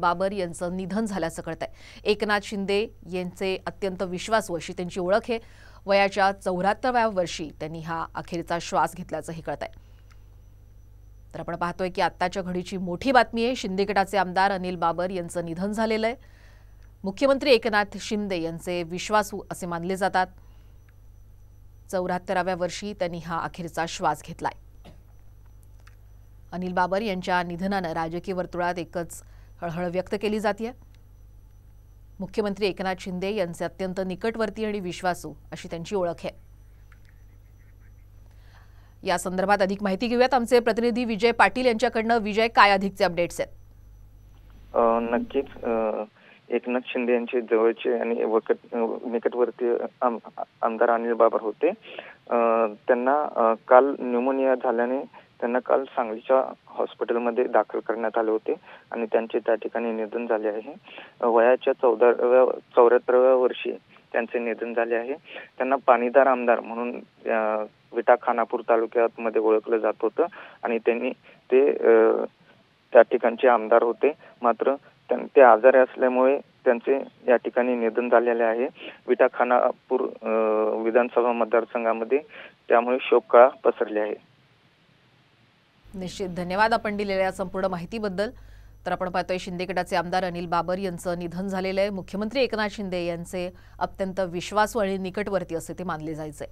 बाबर यांचं निधन झाल्याचं कळतंय। एकनाथ शिंदे यांचे अत्यंत विश्वासू अशी त्यांची ओळख आहे। वयाच्या 74व्या वर्षी त्यांनी हा अखेरचा श्वास घेतल्याचंही कळतंय। तर आपण पाहतोय की आत्ताच्या घडीची मोठी बातमी आहे। शिंदे गटाचे आमदार अनिल बाबर यांचं निधन झालेलं आहे। मुख्यमंत्री एकनाथ शिंदे यांचे विश्वासू असे मानले जातात। 74व्या वर्षी त्यांनी हा अखेरचा श्वास घेतलाय। अनिल बाबर यांच्या निधनानं राजकीय वर्तुळात एकच हळहळ व्यक्त केली जाते। मुख्यमंत्री एकनाथ शिंदे यांचे अत्यंत निकटवर्ती आणि विश्वासू अशी त्यांची ओळख आहे। या संदर्भात अधिक माहिती घेऊयात आमचे प्रतिनिधी विजय पाटील यांच्याकडनं। विजय, काय अधिकचे अपडेट्स आहेत? नक्कीच एकनाथ शिंदे यांचे जवळचे आणि निकटवर्ती आमदार अनिल बाबर होते। त्यांना काल न्यूमोनिया झाल्याने त्यांना काल सांगलीच्या हॉस्पिटलमध्ये दाखल करण्यात आले होते आणि त्यांचे त्या ठिकाणी निधन झाले आहे। वयाच्या 74व्या वर्षी त्यांचे निधन झाले आहे। त्यांना पाणीदार आमदार म्हणून विटा खानापूर तालुक्यात मध्ये ओळखलं जात होतं आणि त्यांनी ते त्या ठिकाणचे आमदार होते। मात्र ते आजारी असल्यामुळे त्यांचे या ठिकाणी निधन झालेले आहे विटा खानापूर विधानसभा मतदारसंघामध्ये। त्यामुळे शोककळा पसरली आहे। निश्चित धन्यवाद आपण दिलेल्या संपूर्ण माहितीबद्दल। तर आपण पाहतोय शिंदे गटाचे आमदार अनिल बाबर यांचं निधन झालेलं आहे। मुख्यमंत्री एकनाथ शिंदे यांचे अत्यंत विश्वासू आणि निकटवर्ती असे ते मानले जायचे।